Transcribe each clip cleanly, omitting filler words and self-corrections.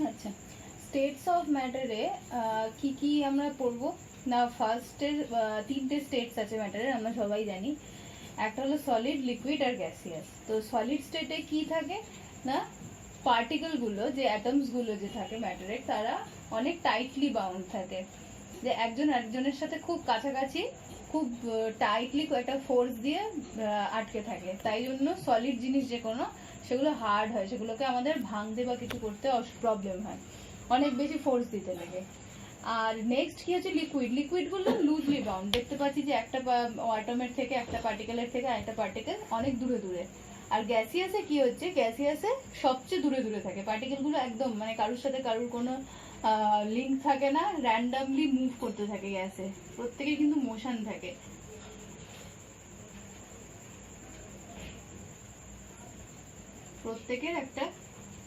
আচ্ছা, states of ম্যাটারে কি কি আমরা পড়বো না? ফার্স্টের তিনটে স্টেটস আছে ম্যাটারের, আমরা সবাই জানি। একটা হলো সলিড, লিকুইড আর গ্যাসিয়াস। তো সলিড স্টেটে কি থাকে না, পার্টিকেলগুলো যে অ্যাটমসগুলো যে থাকে ম্যাটারের, তারা অনেক টাইটলি বাউন্ড থাকে, যে একজন একজনের সাথে খুব কাছাকাছি, খুব টাইটলি একটা ফোর্স দিয়ে আটকে থাকে। তাই জন্য সলিড জিনিস যে কোনো সেগুলো হার্ড হয়, সেগুলোকে আমাদের ভাঙতে বা কিছু করতে প্রবলেম হয়, অনেক বেশি ফোর্স দিতে লাগে। আর নেক্সট কি হচ্ছে লিকুইড। লিকুইডগুলো লুজলি বাউন্ড, দেখতে পাচ্ছি যে একটা অ্যাটমের থেকে, একটা পার্টিকেলের থেকে আরেকটা পার্টিকেল অনেক দূরে দূরে। আর গ্যাসিয়াসে কি হচ্ছে, গ্যাসিয়াসে সবচেয়ে দূরে দূরে থাকে পার্টিকেলগুলো, একদম মানে কারোর সাথে কারোর কোনো লিঙ্ক থাকে না, র্যান্ডামলি মুভ করতে থাকে গ্যাসে, প্রত্যেকের কিন্তু মোশন থাকে। প্রত্যেকের একটা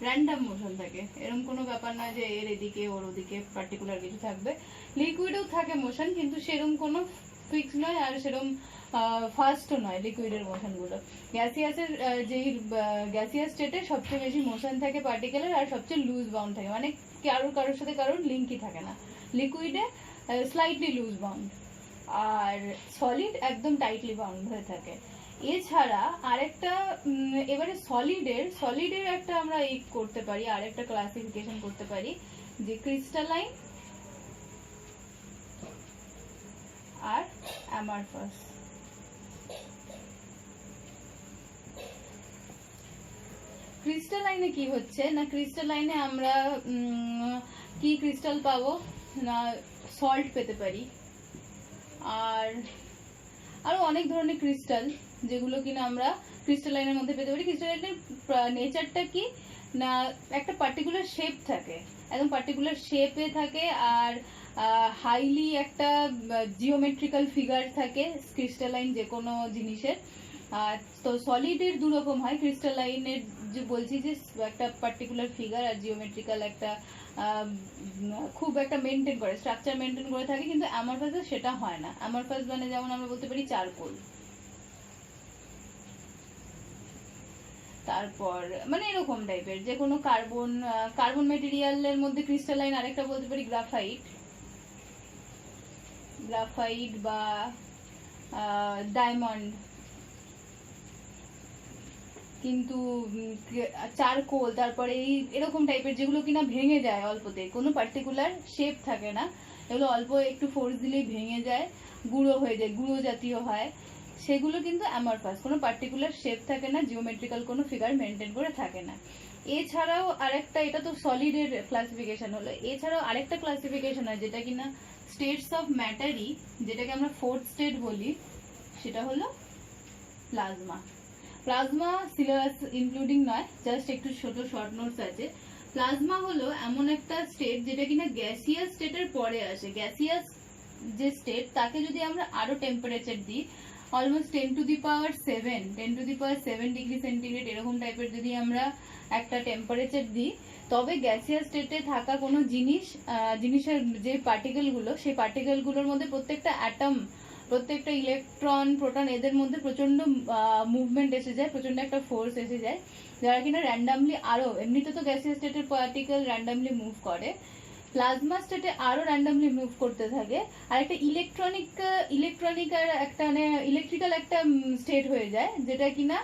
র্যান্ডাম মোশন থাকে, এরকম কোনো ব্যাপার না যে এর এদিকে ওর ওদিকে পার্টিকুলার কিছু থাকবে। লিকুইডেও থাকে মোশন, কিন্তু সেরকম কোনো ফিক্স নয় আর সেরকম ফাস্টও নয় লিকুইডের মোশনগুলো। গ্যাসিয়াসের যেই গ্যাসিয়াস স্টেটে সবচেয়ে বেশি মোশন থাকে পার্টিকেলের, আর সবচেয়ে লুজ বাউন্ড থাকে, মানে কারোর সাথে কারোর লিঙ্কই থাকে না। লিকুইডে স্লাইটলি লুজ বাউন্ড, আর সলিড একদম টাইটলি বাউন্ড হয়ে থাকে। এছাড়া আরেকটা এবারে সলিডের একটা আমরা এই করতে পারি, আরেকটা ক্লাসিফিকেশন করতে পারি, যে ক্রিস্টালাইন আর অ্যামারফাস। ক্রিস্টালাইনে কি হচ্ছে না, ক্রিস্টালাইনে আমরা কি ক্রিস্টাল পাবো না, সল্ট পেতে পারি, আর আরো অনেক ধরনের ক্রিস্টাল যেগুলো কিনা আমরা ক্রিস্টালাইনের মধ্যে পেতে পারি। ক্রিস্টালাইনের নেচারটা কি না, একটা পার্টিকুলার শেপ থাকে, একদম পার্টিকুলার শেপে থাকে, আর হাইলি একটা জিওমেট্রিক্যাল ফিগার থাকে ক্রিস্টালাইন যে কোনো জিনিসের। তো সলিডের দু রকম হয়, ক্রিস্টালাইনের যে বলছি যে একটা পার্টিকুলার ফিগার আর জিওমেট্রিক্যাল একটা খুব একটা মেনটেন করে, স্ট্রাকচার মেনটেন করে থাকে, কিন্তু অ্যামরফাসে সেটা হয় না। অ্যামরফাস মানে যেমন আমরা বলতে পারি চারকোল, তারপর মানে এরকম টাইপের যে কোনো কার্বন মেটেরিয়ালের মধ্যে ক্রিস্টালাইন। আরেকটা বলতে পারি গ্রাফাইট বা ডায়মন্ড। কিন্তু চারকোল, তারপরে এরকম টাইপের যেগুলো কিনা ভেঙে যায় অল্পতে, কোনো পার্টিকুলার শেপ থাকে না, এগুলো অল্প একটু ফোর্স দিলেই ভেঙে যায়, গুঁড়ো হয়ে যায়, গুঁড়ো জাতীয় হয়, সেগুলো কিন্তু অ্যামরফাস, কোনো পার্টিকুলার শেপ থাকে না, জিওমেট্রিক্যাল কোনো ফিগার মেনটেন করে থাকে না। এছাড়াও আরেকটা, এটা তো সলিডের ক্লাসিফিকেশন হলো, এছাড়াও আরেকটা ক্লাসিফিকেশন হয় যেটা কিনা স্টেটস অফ ম্যাটারই, যেটাকে আমরা ফোর্থ স্টেট বলি, সেটা হলো প্লাজমা। প্লাজমা সিলেবাস ইনক্লুডিং নয়, জাস্ট একটু ছোট শর্ট নোটস আছে। প্লাজমা হলো এমন একটা স্টেট যেটা কিনা গ্যাসিয়াস স্টেটের পরে আসে। গ্যাসিয়াস যে স্টেট, তাকে যদি আমরা আরো টেম্পারেচার দিই, অলমোস্ট 10⁷ ডিগ্রি সেন্টিগ্রেড এরকম টাইপের যদি আমরা একটা টেম্পারেচার দিই, তবে গ্যাসিয়াস স্টেটে থাকা কোনো জিনিসের যে পার্টিকেলগুলো, সেই পার্টিকেলগুলোর মধ্যে প্রত্যেকটা অ্যাটম, প্রত্যেকটা ইলেকট্রন, প্রোটন, এদের মধ্যে প্রচন্ড মুভমেন্ট এসে যায়, প্রচন্ড একটা ফোর্স এসে যায়, যারা কিনা র্যান্ডামলি আরো, এমনিতে তো গ্যাসিয়াস স্টেটের পার্টিকেল র্যান্ডামলি মুভ করে, প্লাজমা স্টেটে আরো র্যান্ডামলি মুভ করতে থাকে। আর একটা ইলেকট্রনিক আর একটা মানে ইলেকট্রিক্যাল একটা স্টেট হয়ে যায়, যেটা কিনা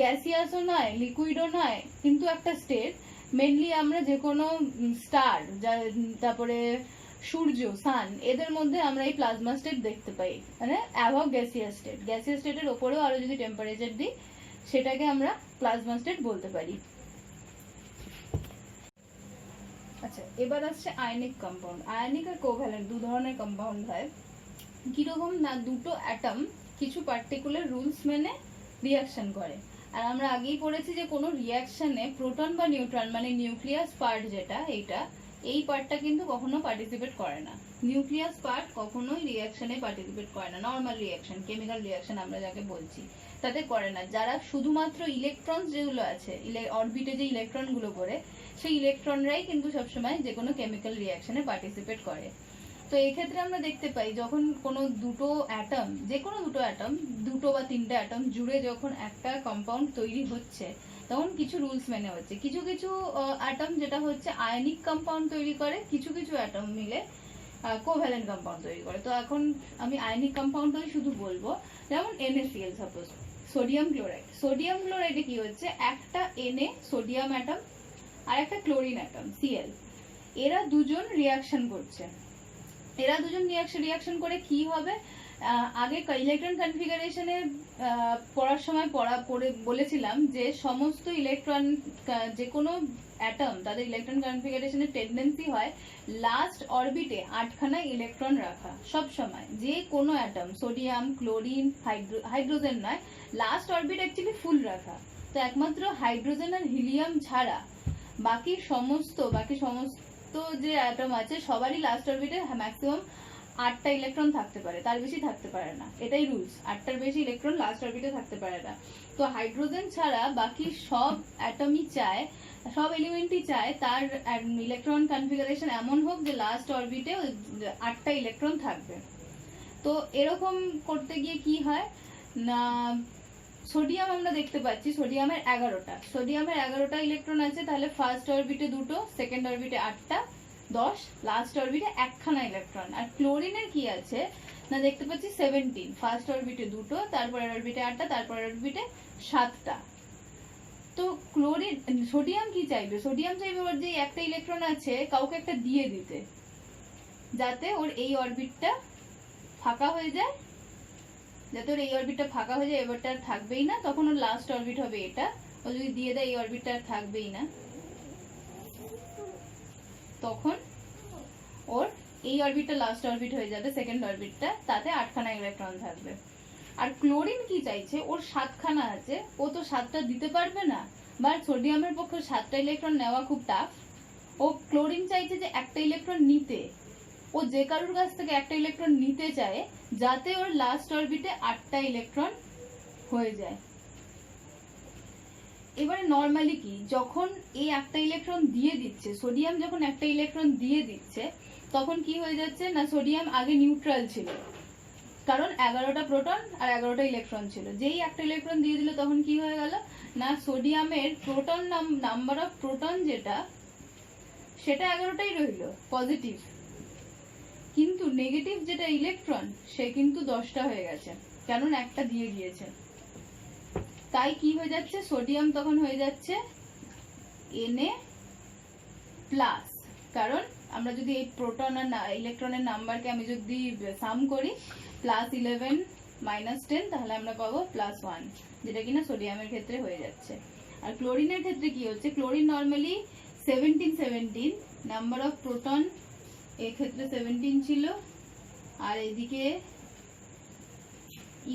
গ্যাসিয়াসও নয়, লিকুইডও নয়, কিন্তু একটা স্টেট। মেনলি আমরা যে কোনো স্টার, তারপরে সূর্য, সান, এদের মধ্যে আমরা এই প্লাজমা স্টেট দেখতে পাই, মানে অ্যাবভ গ্যাসিয়াস স্টেট। গ্যাসিয়াস স্টেটের ওপরেও আরো যদি টেম্পারেচার দিই, সেটাকে আমরা প্লাজমা স্টেট বলতে পারি। আচ্ছা, এবার আসছে আয়নিক কম্পাউন্ড। আয়নিক আর কোভ্যালেন্ট দু ধরনের কম্পাউন্ড হয়। কিরকম না, দুটো অ্যাটম কিছু পার্টিকুলার রুলস মেনে রিয়াকশন করে। আর আমরা আগেই পড়েছি যে কোনো রিয়াকশনে প্রোটন বা নিউট্রন, মানে নিউক্লিয়াস পার্ট যেটা, এই পার্টটা কিন্তু কখনো পার্টিসিপেট করে না। নিউক্লিয়াস পার্ট কখনোই রিয়াকশনে পার্টিসিপেট করে না। নর্মাল রিয়াকশন, কেমিক্যাল রিয়াকশন আমরা যাকে বলছি, তাতে করে না। যারা শুধুমাত্র ইলেকট্রন যেগুলো আছে, অরবিটে যে ইলেকট্রন গুলো করে, সেই ইলেকট্রনরাই কিন্তু সবসময় যে কোনো কেমিক্যাল রিয়াকশনে পার্টিসিপেট করে। তো এই ক্ষেত্রে আমরা দেখতে পাই, যখন কোনো দুটো অ্যাটম, যে কোনো দুটো অ্যাটম, দুটো বা তিনটা অ্যাটম জুড়ে যখন একটা কম্পাউন্ড তৈরি হচ্ছে, তখন কিছু রুলস মেনে হচ্ছে। কিছু কিছু অ্যাটম যেটা হচ্ছে আয়নিক কম্পাউন্ড তৈরি করে, কিছু কিছু অ্যাটম মিলে কোভ্যালেন্ট কম্পাউন্ড তৈরি করে। তো এখন আমি আয়নিক কম্পাউন্ডটাই শুধু বলবো, যেমন NaCl suppose, sodium chloride. Sodium ক্লোরাইডে কি হচ্ছে, একটা Na সোডিয়াম অ্যাটম আর একটা ক্লোরিন অ্যাটম Cl, এরা দুজন রিয়াকশন করছে। এরা দুজন রিয়াকশন করে কি হবে, আগে ইলেকট্রন কনফিগারেশনে পড়ার সময় পড়ে বলেছিলাম যে সমস্ত ইলেকট্রন, যে কোনো অ্যাটম তাদের ইলেকট্রন কনফিগারেশনের টেন্ডেন্সি হয় লাস্ট অরবিটে 8খানা ইলেকট্রন রাখা সব সময়। যে কোনো অ্যাটম, সোডিয়াম, ক্লোরিন, হাইড্রোজেন নয়, লাস্ট অরবিট অ্যাকচুয়ালি ফুল রাখা। তো একমাত্র হাইড্রোজেন আর হিলিয়াম ছাড়া বাকি সমস্ত যে অ্যাটম আছে সবারই লাস্ট অরবিটে ম্যাক্সিমাম 8টা ইলেকট্রন থাকতে পারে, তার বেশি থাকতে পারে না, এটাই রুলস। 8টার বেশি ইলেকট্রন লাস্ট অরবিটে থাকতে পারে না। তো হাইড্রোজেন ছাড়া বাকি সব অ্যাটমই চায়, সব এলিমেন্টই চায় তার ইলেকট্রন কনফিগারেশন এমন হোক যে লাস্ট অরবিটে 8টা ইলেকট্রন থাকবে। তো এরকম করতে গিয়ে কি হয় না, সোডিয়াম আমরা দেখতে পাচ্ছি সোডিয়ামের 11টা ইলেকট্রন আছে, তাহলে ফার্স্ট অরবিটে 2টো, সেকেন্ড অরবিটে 8টা, 10, লাস্ট অরবিটে 1খানা ইলেকট্রন। আর ক্লোরিনের কি আছে না, দেখতে পাচ্ছি 17, ফার্স্ট অরবিটে 2টো, তারপরের অরবিটে 8টা, তারপরের অরবিটে 7টা। তো সোডিয়াম কি চাইবে, সোডিয়াম চাইবে ওর যে একটা ইলেকট্রন আছে কাউকে একটা দিয়ে দিতে, যাতে ওর এই অরবিটটা ফাঁকা হয়ে যায়, এবারটা আর থাকবেই না, তখন ওর লাস্ট অরবিট হবে এটা। ও যদি দিয়ে দেয় এই অরবিটটা আর থাকবেই না, তখন ওর এই অরবিটটা লাস্ট অরবিট হয়ে যাবে, সেকেন্ড অরবিটটা, তাতে 8খানা ইলেকট্রন থাকবে। আর ক্লোরিন কি চাইছে, ওর 7খানা আছে, ও তো 7টা দিতে পারবে না, বা সোডিয়ামের পক্ষে 7টা ইলেকট্রন নেওয়া খুব টাফ। ও ক্লোরিন চাইছে যে একটা ইলেকট্রন নিতে, ও যে কারোর কাছ থেকে একটা ইলেকট্রন নিতে চায় যাতে ওর লাস্ট অরবিটে 8টা ইলেকট্রন হয়ে যায়। এবারে নর্মালি কি, যখন এই একটা ইলেকট্রন দিয়ে দিচ্ছে, সোডিয়াম যখন একটা ইলেকট্রন দিয়ে দিচ্ছে, তখন কি হয়ে যাচ্ছে না, সোডিয়াম আগে নিউট্রাল ছিল, কারণ 11টা প্রোটন আর 11টা ইলেকট্রন ছিল। যেই একটা ইলেকট্রন দিয়ে দিল তখন কি হয়ে গেল না, সোডিয়ামের প্রোটন নাম্বার অফ প্রোটন যেটা, সেটা 11টাই রইল পজিটিভ, কিন্তু নেগেটিভ যেটা ইলেকট্রন সে কিন্তু 10টা হয়ে গেছে, কারণ একটা দিয়ে দিয়েছে। তাই কি হয়ে যাচ্ছে, সোডিয়াম তখন হয়ে যাচ্ছে Na+, কারণ আমরা যদি এই প্রোটন আর ইলেকট্রনের নাম্বারকে আমি যদি সাম করি +11 -10, তাহলে আমরা পাবো +1, যেটা কিনা সোডিয়ামের ক্ষেত্রে হয়ে যাচ্ছে। আর ক্লোরিনের ক্ষেত্রে কি হচ্ছে, chlorine normally 17 number of proton, এই ক্ষেত্রে 17 ছিল, আর এদিকে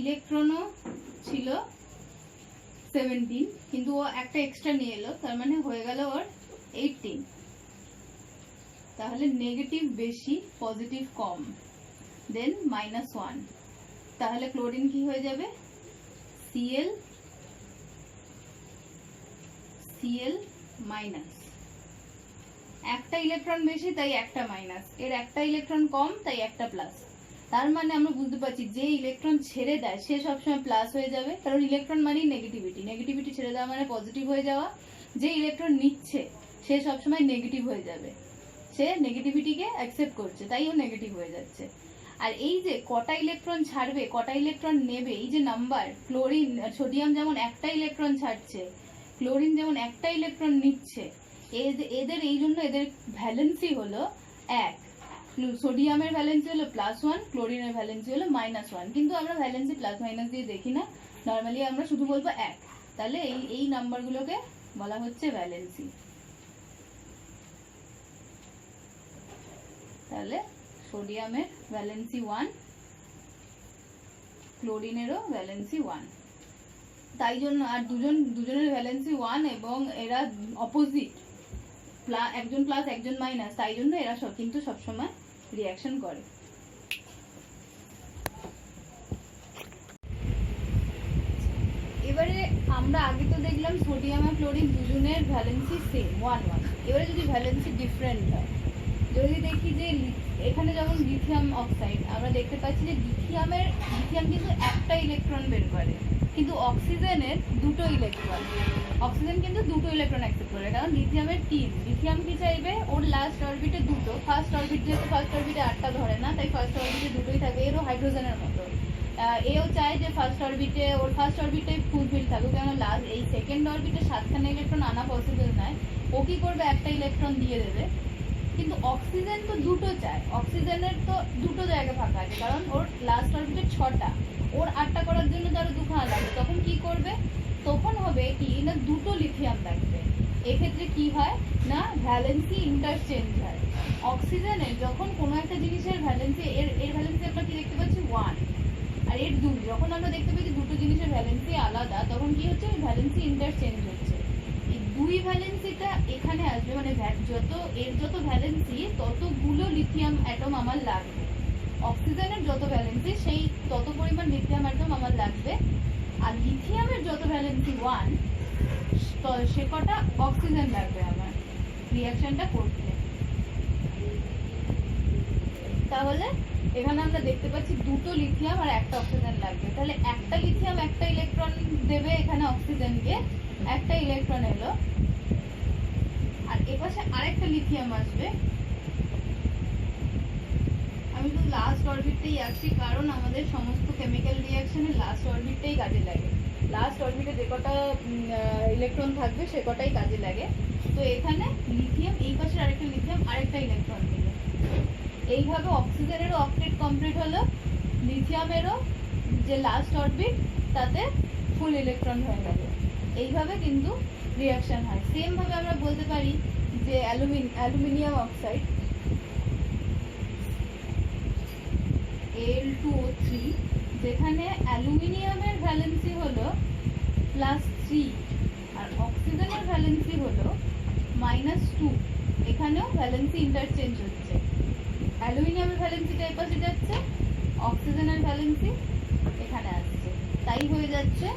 ইলেকট্রনও ছিল 17, কিন্তু ও একটা এক্সট্রা নিয়ে এলো, তার মানে হয়ে গেল ওর 18। তাহলে নেগেটিভ বেশি, পজিটিভ কম, দেন -1, তাহলে ক্লোরিন কি হয়ে যাবে, Cl মাইনাস, একটা ইলেকট্রন বেশি তাই একটা মাইনাস, এর একটা ইলেকট্রন কম তাই একটা প্লাস। তার মানে আমরা বুঝতে পারছি যে ইলেকট্রন ছেড়ে দেয় সে সবসময় প্লাস হয়ে যাবে, কারণ ইলেকট্রন মানে নেগেটিভিটি ছেড়ে দেওয়া মানে পজিটিভ হয়ে যাওয়া। যে ইলেকট্রন নিচ্ছে সে সবসময় নেগেটিভ হয়ে যাবে, সে নেগেটিভিটিকে অ্যাকসেপ্ট করছে, তাই ও নেগেটিভ হয়ে যাচ্ছে। আর এই যে কটা ইলেকট্রন ছাড়বে কটা ইলেকট্রন নেবে, এই যে নাম্বার, সোডিয়াম যেমন একটা ইলেকট্রন ছাড়ছে, ক্লোরিন যেমন একটা ইলেকট্রন নিচ্ছে, এদের এই জন্য এদের ভ্যালেন্সি হলো 1। সোডিয়ামের ভ্যালেন্সি হলো +1, ক্লোরিনের ভ্যালেন্সি হলো -1, কিন্তু আমরা ভ্যালেন্সি প্লাস মাইনাস দিয়ে দেখি না, নর্মালি আমরা শুধু বলবো 1। তাহলে এই নাম্বারগুলোকে বলা হচ্ছে ভ্যালেন্সি। তাহলে সোডিয়ামের ভ্যালেন্সি 1, ক্লোরিনেরও ভ্যালেন্সি 1, তাই জন্য। আর দুজনের ভ্যালেন্সি 1 এবং এরা অপোজিট, একজন প্লাস একজন মাইনাস, তাই জন্য এরা কিন্তু সবসময় রিয়াকশন করে। এবারে আমরা আগে তো দেখলাম সোডিয়াম আর ক্লোরিন দুজনের ভ্যালেন্সি সেম 1, 1। এবারে যদি ভ্যালেন্সি ডিফারেন্ট হয়, যদি দেখি যে এখানে যেমন লিথিয়াম অক্সাইড, আমরা দেখতে পাচ্ছি যে লিথিয়াম কিন্তু একটা ইলেকট্রন বের করে, কিন্তু অক্সিজেনের দুটো ইলেকট্রন। অক্সিজেন কিন্তু দুটো ইলেকট্রন অ্যাকসেপ্ট করে, কারণ লিথিয়ামের 3। লিথিয়াম কি চাইবে, ওর লাস্ট অরবিটে দুটো, ফার্স্ট অরবিট যেহেতু ফার্স্ট অরবিটে 8টা ধরে না, তাই ফার্স্ট অরবিটে দুটোই থাকবে। এরও হাইড্রোজেনের মতো এও চায় যে ফার্স্ট অরবিটে ওর ফার্স্ট অরবিটে ফুলফিল থাকুক, কেন লাস্ট এই সেকেন্ড অরবিটে 7খানা ইলেকট্রন আনা পসিবল নয়। ও কি করবে, একটা ইলেকট্রন দিয়ে দেবে। কিন্তু অক্সিজেন তো দুটো চায়, অক্সিজেনের তো দুটো জায়গা ফাঁকা আছে, কারণ ওর লাস্ট অরবিটে 6টা, ওর 8টা করার জন্য তারও 2খানা লাগবে। তখন কি করবে, তখন হবে কি না, দুটো লিথিয়াম লাগবে। এক্ষেত্রে কি হয় না, ভ্যালেন্সি ইন্টারচেঞ্জ হয়। অক্সিজেনের যখন কোনো একটা জিনিসের ভ্যালেন্সি, এর ভ্যালেন্সি আমরা কি দেখতে পাচ্ছি 1 আর এর 2, যখন আমরা দেখতে পাচ্ছি দুটো জিনিসের ভ্যালেন্সি আলাদা, তখন কি হচ্ছে, ভ্যালেন্সি ইন্টারচেঞ্জ হচ্ছে। এই 2 ভ্যালেন্সিটা এখানে আসবে, মানে যত ভ্যালেন্সি ততগুলো লিথিয়াম অ্যাটম আমার লাগবে। অক্সিজেনের যত ভ্যালেন্সি সেই তত পরিমাণ লিথিয়াম অ্যাটম আমার লাগবে। আর লিথিয়ামের যত ভ্যালেন্সি 1, সে কটা অক্সিজেন লাগবে আমার রিঅ্যাকশনটা করতে। তাহলে এখানে আমরা দেখতে পাচ্ছি দুটো লিথিয়াম আর একটা অক্সিজেন লাগবে। তাহলে একটা লিথিয়াম একটা ইলেকট্রন দেবে এখানে অক্সিজেনকে, একটা ইলেকট্রন এলো। আর এপাশে আরেকটা লিথিয়াম আসবে। আমি তো লাস্ট অরবিটটাই আসছি, কারণ আমাদের সমস্ত কেমিক্যাল রিঅ্যাকশনে লাস্ট অরবিটটাই কাজে লাগে। লাস্ট অরবিটে যে কটা ইলেকট্রন থাকবে সে কটাই কাজে লাগে। তো এখানে লিথিয়াম, এই পাশে আরেকটা লিথিয়াম আরেকটা ইলেকট্রন দিল। এইভাবে অক্সিজেনেরও অক্টেট কমপ্লিট হলো, লিথিয়ামেরও যে লাস্ট অরবিট তাতে ফুল ইলেকট্রন হয়ে গেল। এইভাবে কিন্তু রিঅ্যাকশন হয়। সেম ভাবে আমরা বলতে পারি যে অ্যালুমিনিয়াম অক্সাইড Al2O3, যেখানে অ্যালুমিনিয়ামের ভ্যালেন্সি হলো +3 আর অক্সিজেনের ভ্যালেন্সি হলো -2। এখানেও ভ্যালেন্সি ইন্টারচেঞ্জ হচ্ছে, অ্যালুমিনিয়ামের ভ্যালেন্সিটা এই পাশে যাচ্ছে, অক্সিজেনের ভ্যালেন্সি এখানে আসছে, তাই হয়ে যাচ্ছে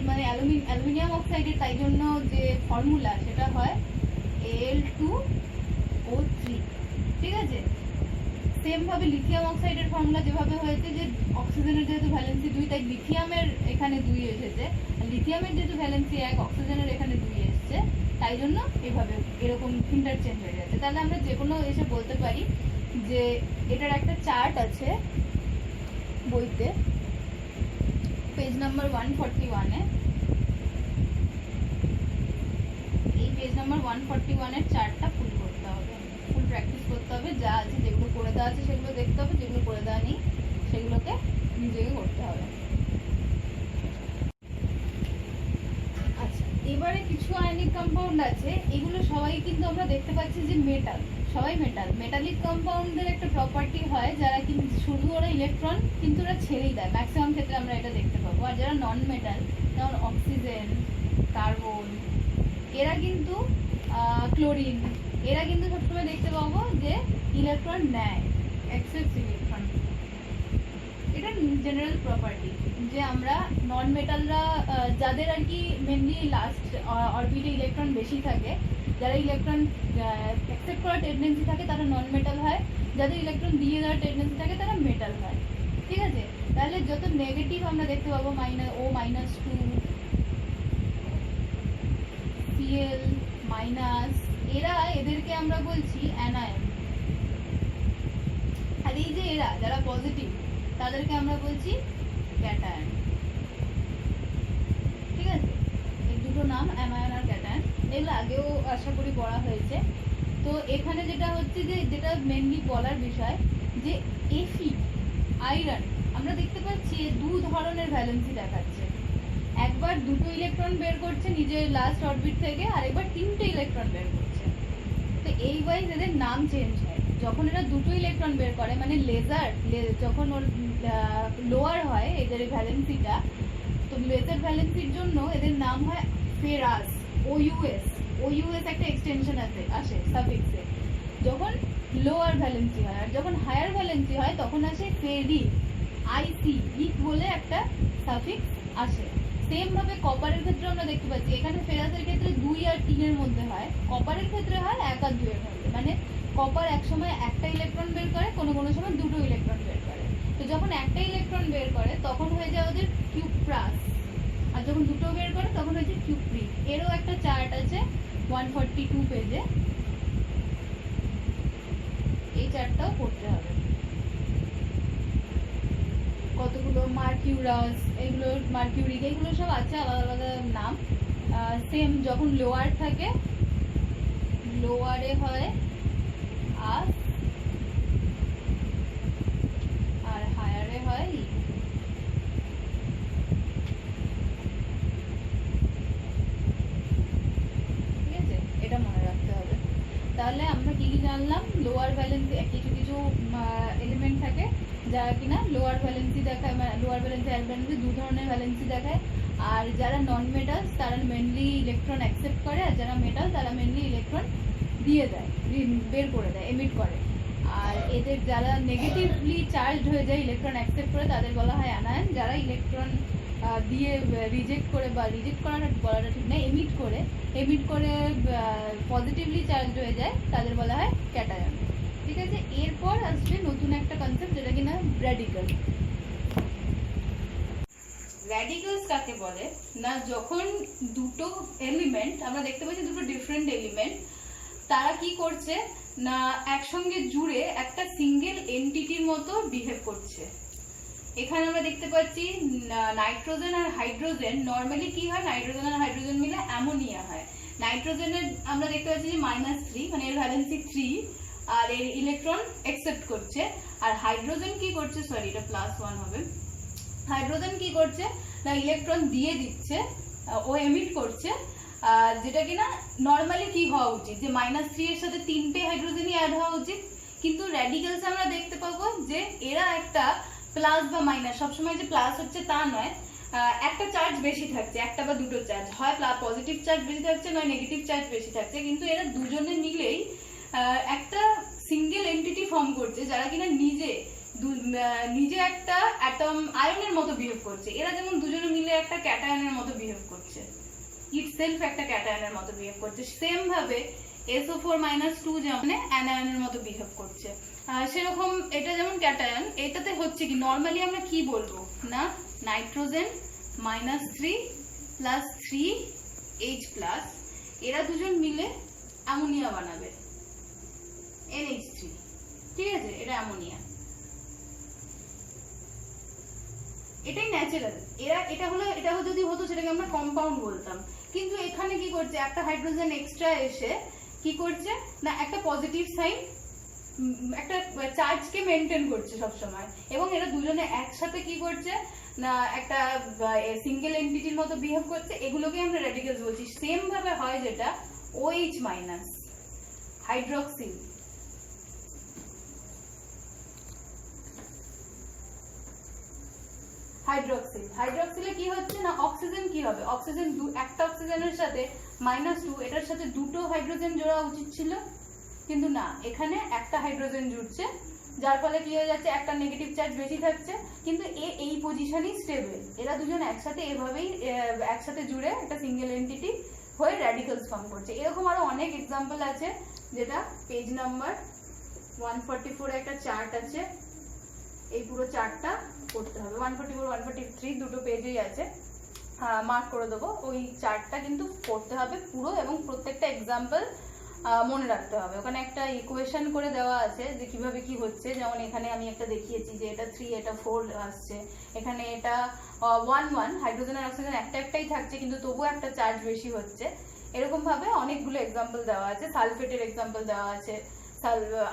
মানে অ্যালুমিনিয়াম অক্সাইডের তাই জন্য যে ফর্মুলা সেটা হয় Al2O3। ঠিক আছে, সেম ভাবে লিথিয়াম অক্সাইডের ফর্মুলা যেভাবে হয়েছে যে অক্সিজেনের যেহেতু ভ্যালেন্সি 2 তাই লিথিয়ামের এখানে 2 এসেছে, আর লিথিয়ামের যেহেতু ভ্যালেন্সি 1 অক্সিজেনের এখানে 2 এসেছে, তাই জন্য এভাবে এরকম ইন্টারচেঞ্জ হয়ে যাচ্ছে। তাহলে আমরা যে কোনো এসে বলতে পারি যে এটার একটা চার্ট আছে বইতে, পেজ নাম্বার 141-এ। এই পেজ নাম্বার 141-এর চার্টটা ফুল করতে হবে, ফুল প্র্যাকটিস করতে হবে। যা আছে, যেগুলো করে দেওয়া আছে সেগুলো দেখতে হবে, যেগুলো করে দেওয়া নেই সেগুলোকে নিজেকে করতে হবে। আচ্ছা, এবারে কিছু আয়নিক কম্পাউন্ড আছে, এগুলো সবাই কিন্তু আমরা দেখতে পাচ্ছি যে মেটাল, সবাই মেটাল। মেটালিক কম্পাউন্ডের একটা প্রপার্টি হয়, যারা কিন্তু শুধু ওরা ইলেকট্রন কিন্তু ওরা ছেড়েই দেয়, ম্যাক্সিমাম ক্ষেত্রে আমরা এটা দেখতে পাবো। আর যারা নন মেটাল, যেমন অক্সিজেন, কার্বন, এরা কিন্তু ক্লোরিন, এরা কিন্তু সবসময় দেখতে পাবো যে ইলেকট্রন নেয়, অ্যাকসেপ্ট ইলেকট্রন। এটা জেনারেল প্রপার্টি যে আমরা নন মেটালরা, যাদের আর কি মেনলি লাস্ট অরবিটে ইলেকট্রন বেশি থাকে, যারা ইলেকট্রন অ্যাকসেপ্ট করার টেন্ডেন্সি থাকে তারা নন মেটাল হয়, যাদের ইলেকট্রন দিয়ে দেওয়ার টেন্ডেন্সি থাকে তারা মেটাল হয়। ঠিক আছে, তাহলে যত নেগেটিভ আমরা দেখতে পাবো -2 Cl মাইনাস, এদেরকে আমরা বলছি অ্যানায়ন। আর এই যে এরা যারা পজিটিভ তাদেরকে আমরা বলছি ক্যাটায়ন। ঠিক আছে, এই দুটো নাম অ্যানায়ন আর ক্যাটায়ন, এগুলো আগেও আশা করি পড়া হয়েছে। তো এখানে যেটা হচ্ছে যে যেটা মেনলি বলার বিষয় যে Fe আয়রন আমরা দেখতে পাচ্ছি 2 ধরনের ভ্যালেন্সি দেখাচ্ছে। একবার দুটো ইলেকট্রন বের করছে নিজের লাস্ট অরবিট থেকে, আর একবার 3টে ইলেকট্রন বের করছে। তো এই ওয়াইজ এদের নাম চেঞ্জ হয়। যখন এরা দুটো ইলেকট্রন বের করে, মানে লেজার যখন ওর লোয়ার হয় এদের ভ্যালেন্সিটা, তো লেজার ভ্যালেন্সির জন্য এদের নাম হয় ফেরাস, OUS একটা এক্সটেনশন আসে সাফিক্সে যখন লোয়ার ভ্যালেন্সি হয়। আর যখন হায়ার ভ্যালেন্সি হয় তখন আসে ফেরি, IC বলে একটা সাফিক্স আসে। সেম ভাবে কপারের ক্ষেত্রে আমরা দেখতে পাচ্ছি, এখানে ফেরাসের ক্ষেত্রে 2 আর 3 এর মধ্যে হয়, কপারের ক্ষেত্রে হয় 1 আর 2 এর মধ্যে। মানে কপার একসময় একটা ইলেকট্রন বের করে, কোনো কোনো সময় দুটো ইলেকট্রন বের করে। তো যখন একটা ইলেকট্রন বের করে তখন হয়ে যায় ওদের কিউপ্রাস, আর যখন দুটো বের করে তখন হয়েছে কিউপ্রিক। এরও একটা চার্ট আছে 142 পেজে, এই চার্টটাও পড়তে হবে। কতগুলো মার্কিউরাস, এগুলো মার্কিউরিক, এগুলো সব আছে আলাদা আলাদা নাম। সেম যখন লোয়ার থাকে, লোয়ারে হয় আস, আর হায়ারে হয় ই। ঠিক আছে, এটা মনে রাখতে হবে। তাহলে আমরা কি কি জানলাম? লোয়ার ভ্যালেন্সি, কিছু কিছু এলিমেন্ট থাকে যারা কিনা লোয়ার ভ্যালেন্সি দেখায়, মানে লোয়ার ভ্যালেন্সি আর ভ্যালেন্সি দু ধরনের ভ্যালেন্সি দেখায়। আর যারা নন মেটালস তারা মেনলি ইলেকট্রন অ্যাকসেপ্ট করে, আর যারা মেটাল তারা মেনলি ইলেকট্রন দিয়ে দেয়, বের করে দেয়, এমিট করে। আর এদের যারা নেগেটিভলি চার্জড হয়ে যায় ইলেকট্রন অ্যাকসেপ্ট করে তাদের বলা হয় অ্যানায়ন। যারা ইলেকট্রন দিয়ে রিজেক্ট করে, বা রিজেক্ট করাটা বলাটা ঠিক না, এমিট করে পজিটিভলি চার্জড হয়ে যায় তাদের বলা হয় ক্যাটায়ন। ঠিক আছে, এরপর আসবে নতুন একটা কনসেপ্ট যেটা কিনা র্যাডিক্যাল। র্যাডিক্যালস কাকে বলে না, যখন দুটো এলিমেন্ট, আমরা দেখতে পাচ্ছি দুটো ডিফারেন্ট এলিমেন্ট, তারা কি করছে না একসঙ্গে জুড়ে একটা সিঙ্গেল এন্টিটির মতো বিহেভ করছে। এখানে আমরা দেখতে পাচ্ছি নাইট্রোজেন আর হাইড্রোজেন। নর্মালি কি হয়, নাইট্রোজেন আর হাইড্রোজেন মিলে অ্যামোনিয়া হয়। নাইট্রোজেনের আমরা দেখতে পাচ্ছি যে -3, মানে এর ভ্যালেন্সি 3, আর এর ইলেকট্রন অ্যাকসেপ্ট করছে। আর হাইড্রোজেন কি করছে, সরি এটা +1 হবে, হাইড্রোজেন কি করছে না ইলেকট্রন দিয়ে দিচ্ছে, ও এমিট করছে। যেটা কিনা নর্মালি কি হওয়া উচিত, যে -3 এর সাথে 3টে হাইড্রোজেনই অ্যাড হওয়া উচিত, কিন্তু র্যাডিক্যালস আমরা দেখতে পাবো যে এরা একটা প্লাস বা মাইনাস, সবসময় যে প্লাস হচ্ছে তা নয়, একটা চার্জ বেশি থাকছে, একটা বা দুটো চার্জ, হয় পজিটিভ চার্জ বেশি থাকছে নয় নেগেটিভ চার্জ বেশি থাকছে, কিন্তু এরা দুজনে মিলেই একটা সিঙ্গেল এন্টিটি ফর্ম করছে, যারা কিনা নিজে একটা অ্যাটম আয়নের মতো বিহেভ করছে। এরা যেমন দুজনে মিলে একটা ক্যাটায়নের মতো বিহেভ করছে, ইটসেলফ একটা ক্যাটায়নের মতো বিহেভ করছে। সেম ভাবে SO4-2 যেমন অ্যানায়নের মতো বিহেভ করছে, সেরকম এটা যেমন ক্যাটায়ন। এটাতে হচ্ছে কি, নর্মালি আমরা কি বলবো না, নাইট্রোজেন -3 + 3H+, এরা দুজন মিলে অ্যামোনিয়া বানাবে, NH3। ঠিক আছে, এটা অ্যামোনিয়া, এটাই ন্যাচারাল। এটা যদি হতো সেটাকে আমরা কম্পাউন্ড বলতাম। কিন্তু এখানে কি করছে, একটা হাইড্রোজেন এক্সট্রা এসে কি করছে না একটা পজিটিভ সাইন, একটা চার্জকে মেনটেন করছে সব সময়, এবং এরা দুজনে একসাথে কি করছে না একটা সিঙ্গেল এন্টিটির মতো বিহেভ করছে। এগুলোকে আমরা র্যাডিক্যালস বলছি। সেম ভাবে হয় যেটা OH- হাইড্রক্সিল, হাইড্রক্সিলে কি হচ্ছে না অক্সিজেন কি হবে, অক্সিজেন একটা অক্সিজেনের সাথে -2, এটার সাথে দুটো হাইড্রোজেন জোড়া উচিত ছিল, কিন্তু না, এখানে একটা হাইড্রোজেন জুড়ছে, যার ফলে কি হয়ে যাচ্ছে একটা নেগেটিভ চার্জ বেশি থাকছে, কিন্তু এই পজিশনই স্টেবল। এরা দুজন একসাথে এভাবেই একসাথে জুড়ে একটা সিঙ্গেল এন্টিটি হয়ে র্যাডিক্যালস ফর্ম করছে। এরকম আরো অনেক এক্সাম্পল আছে, যেটা পেজ নাম্বার 144 একটা চার্ট আছে, এই পুরো চার্টটা করতে হবে। 144 143 দুটো পেজেই আছে, মার্ক করে দেবো। ওই চার্টটা কিন্তু পড়তে হবে পুরো, এবং প্রত্যেকটা এক্সাম্পল মনে রাখতে হবে। ওখানে একটা ইকুয়েশন করে দেওয়া আছে যে কিভাবে কি হচ্ছে, যেমন এখানে আমি একটা দেখিয়েছি যে এটা 3 এটা 4 আসছে, এখানে এটা 1 হাইড্রোজেন আর অক্সিজেন একটাই থাকছে, কিন্তু তবুও একটা চার্জ বেশি হচ্ছে। এরকম ভাবে অনেকগুলো এক্সাম্পল দেওয়া আছে, সালফেটের এক্সাম্পল দেওয়া আছে,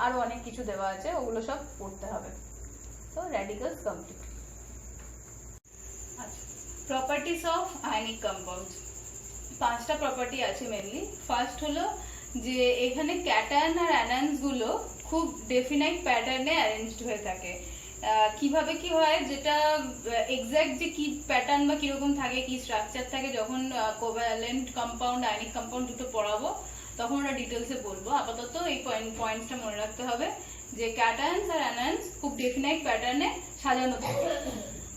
আরো অনেক কিছু দেওয়া আছে, ওগুলো সব পড়তে হবে। তো র্যাডিক্যালস কমপ্লিট। আচ্ছা, প্রপার্টিস অফ আয়নিক কম্পাউন্ডস, 5টা প্রপার্টি আছে মেনলি। ফার্স্ট হলো যে এখানে ক্যাটায়ন আর অ্যানায়ন্স গুলো খুব ডেফিনাইট প্যাটার্নে অ্যারেঞ্জড হয়ে থাকে। কিভাবে কি হয়, যেটা এক্সাক্ট যে কি প্যাটার্ন বা কিরকম থাকে, কি স্ট্রাকচার থাকে, যখন কোভ্যালেন্ট কম্পাউন্ড আয়নিক কম্পাউন্ড দুটো পড়াবো তখন ওরা ডিটেলসে বলবো। আপাতত এই পয়েন্টসটা মনে রাখতে হবে যে ক্যাটায়ন্স আর অ্যানায়ন্স খুব ডেফিনাইট প্যাটার্নে সাজানো থাকে,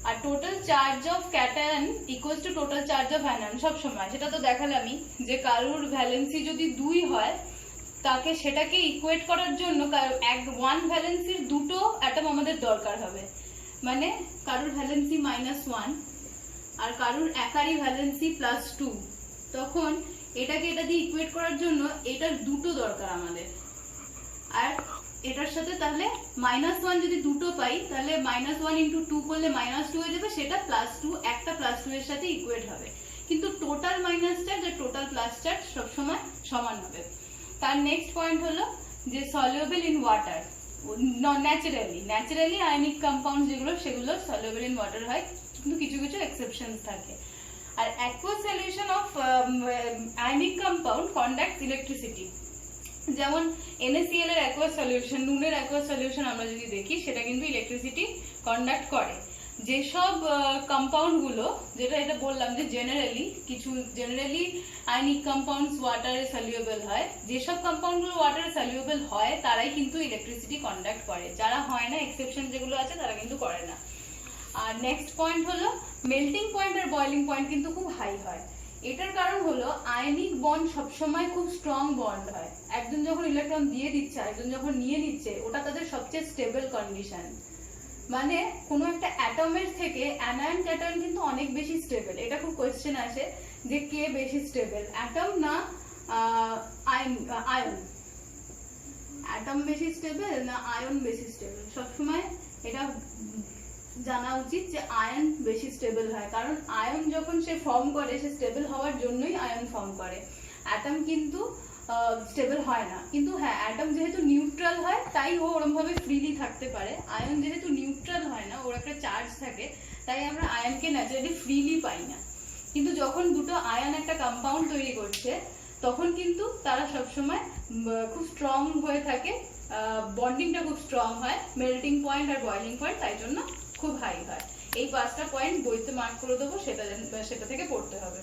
আর total charge of cation equals to total charge of anion সব সময়। সেটা তো দেখালামই যে কারুর ভ্যালেন্সি যদি 2 হয় তাকে সেটাকে ইকুয়েট করার জন্য ওয়ান ভ্যালেন্সির দুটো অ্যাটম আমাদের দরকার হবে, মানে কারুর ভ্যালেন্সি -1 আর কারুর একারই ভ্যালেন্সি +2, তখন এটাকে এটা দিয়ে ইকুয়েট করার জন্য এটার দুটো দরকার আমাদের। আর এটার সাথে তাহলে -1 যদি দুটো পাই তাহলে -1 × 2 করলে -2 হয়ে যাবে, সেটা +2 একটা +2 এর সাথে ইকুয়েট হবে, কিন্তু টোটাল মাইনাস চার্জ আর টোটাল প্লাস চার্জ সবসময় সমান হবে। তার নেক্সট পয়েন্ট হলো যে soluble in water, naturally ionic compound যেগুলো সেগুলো সলিউবল ইন ওয়াটার হয়, কিন্তু কিছু কিছু এক্সেপশনস থাকে। আর aqueous solution of ionic compound conducts electricity, যেমন NaCl এর অ্যাকুয়াস সলিউশন, নুনের অ্যাকুয়াস সলিউশন আমরা যদি দেখি সেটা কিন্তু ইলেকট্রিসিটি কন্ডাক্ট করে। যেসব কম্পাউন্ডগুলো, যেটা এটা বললাম যে জেনারেলি আয়নিক কম্পাউন্ডস ওয়াটারে সলিউবল হয়, যেসব কম্পাউন্ডগুলো ওয়াটারে সলিউবল হয় তারাই কিন্তু ইলেকট্রিসিটি কন্ডাক্ট করে, যারা হয় না, এক্সেপশন যেগুলো আছে তারা কিন্তু করে না। আর নেক্সট পয়েন্ট হলো মেল্টিং পয়েন্ট আর বয়লিং পয়েন্ট কিন্তু খুব হাই হয়। এটার কারণ হলো আয়নিক বন্ড সবসময় খুব স্ট্রং বন্ড হয়, একজন যখন ইলেকট্রন দিয়ে দিচ্ছে একজন যখন নিয়ে নিচ্ছে, ওটা তাদের সবচেয়ে স্টেবল কন্ডিশন। মানে কোনো একটা অ্যাটমের থেকে অ্যানায়ন ক্যাটায়ন কিন্তু অনেক বেশি স্টেবল। এটা খুব কোয়েশ্চেন আসে যে কে বেশি স্টেবল, অ্যাটম না আয়ন, অ্যাটম বেশি স্টেবল না আয়ন বেশি স্টেবল। সবসময় এটা জানা উচিত যে আয়ন বেশি স্টেবল হয়, কারণ আয়ন যখন সে ফর্ম করে সে স্টেবল হওয়ার জন্যই আয়ন ফর্ম করে, অ্যাটম কিন্তু স্টেবল হয় না। কিন্তু হ্যাঁ, অ্যাটম যেহেতু নিউট্রাল হয় তাই ও ওরকম ভাবে ফ্রিলি থাকতে পারে, আয়ন যেহেতু নিউট্রাল হয় না, ওর একটা চার্জ থাকে, তাই আমরা আয়নকে ন্যাচারালি ফ্রিলি পাই না। কিন্তু যখন দুটো আয়ন একটা কম্পাউন্ড তৈরি করছে তখন কিন্তু তারা সবসময় খুব স্ট্রং হয়ে থাকে, বন্ডিংটা খুব স্ট্রং হয়, মেল্টিং পয়েন্ট আর বয়লিং পয়েন্ট তাই জন্য খুব হাই হয়। এই 5টা পয়েন্ট বইতে মার্ক করে দেবো, সেটা থেকে পড়তে হবে।